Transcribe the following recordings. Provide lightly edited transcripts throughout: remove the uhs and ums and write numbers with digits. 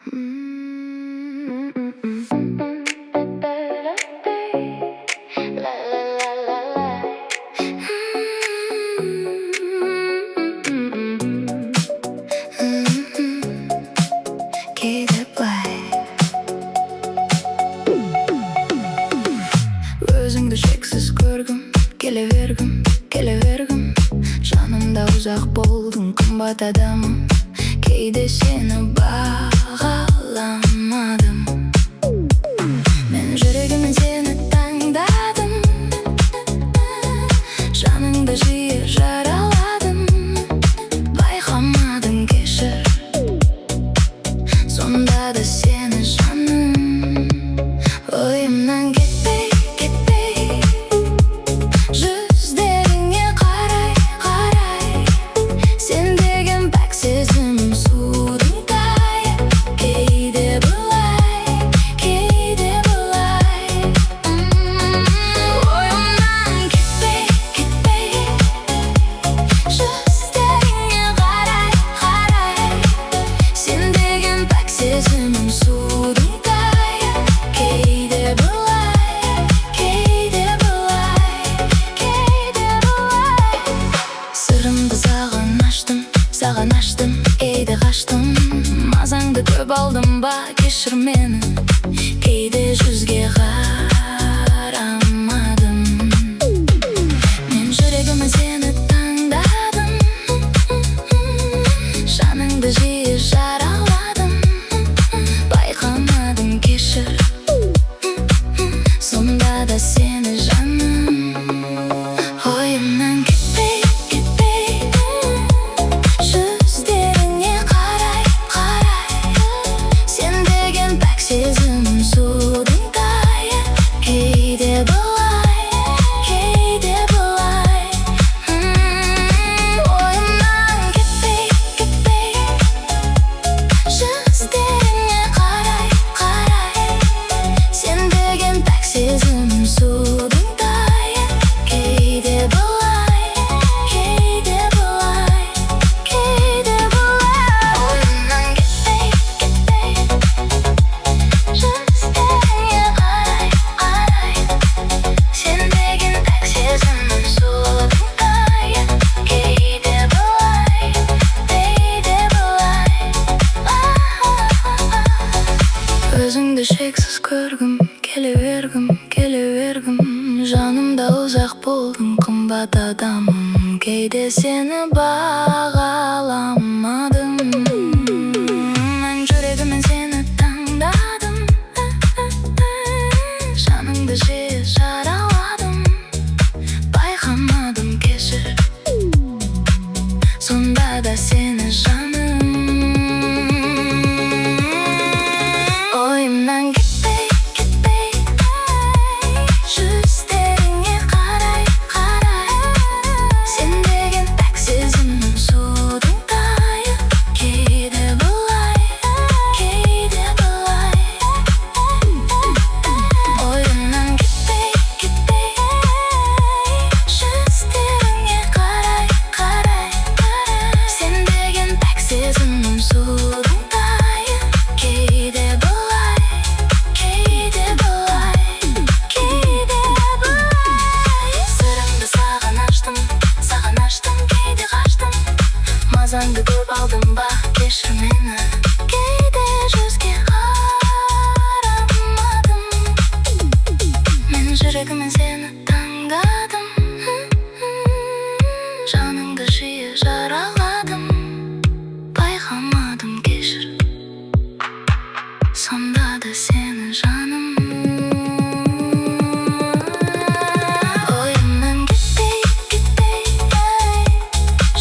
Өзіңді шексіз көргім, келе бергім Жанымда ұзақ болдың, қымбат адамым Кейде сені бағаламадым Мен жүрегімен сені таңдадым Жаныңды жиі жараладым Байқамадың, кешір Сонда да сені жаным Ойымнан кетпей Жүздеріңе қарай Сен деген пәк сезімім судың тайы Кейде бұлай Ойымнан кетпей Жүздеріңе қарай Сен деген пәк сезімім судың тайы Кейде бұлай Сырымды саған аштым, кейде қаштым Мазаңды көп алдым ба, кешір мені Кейде жүзге қарамадым Мен жүрегіме сені таңдадым Жаныңды жиі жараладым Байқамадым, кешір Сонда да сені жаным Ойымнан кетпей Жүздеріңе қарай Сен деген пәк сезімім судың тайы Кейде бұлай Ойымнан кетпей Жүздеріңе қарай Сен деген пәк сезімім судың тайы Кейде бұлай Ойымнан кетпей Жүздеріңе қарай Сен деген пәк сезімім судың тайы Кейде бұлай Өзіңді шексіз көргім, келе бергім Жанымда ұзақ болдың, қымбат адамым Кейде сені бағаламадым Мен жүрегімен сені таңдадым Жаныңды жиі жараладым Байқамадым, кешір Сонда да сені жаным Ойымнан кетпей Жүздеріңе қарай Сен деген пәк сезімім судың тайы Кейде бұлай Ойымнан кетпей Жүздеріңе қарай Сен деген пәк сезімім судың тайы Кейде бұлай Сырымды саған аштым, кейде қаштым Мазаңды көп алдым ба, кешір мені Кейде жүзге қарамадым Мен жүрегімен сені таңдадым Жаныңды жиі жараладым Байқамадым, кешір Сонда да сені жаным Ойымнан кетпей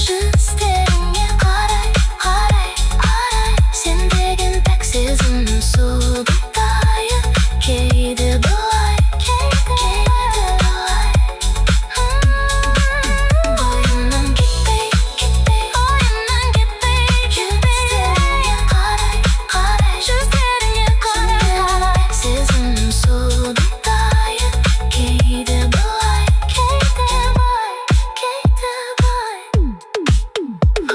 Жүздеріңе қарай Сен деген пәк сезімім судың тайы Кейде бұлай Ойымнан кетпей Жүздеріңе қарай Сезімім судың тайы Кейде бұлай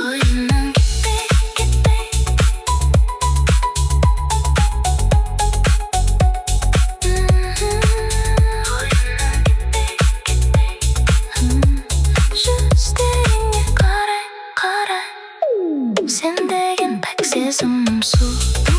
Ойымнан кетпей сезім су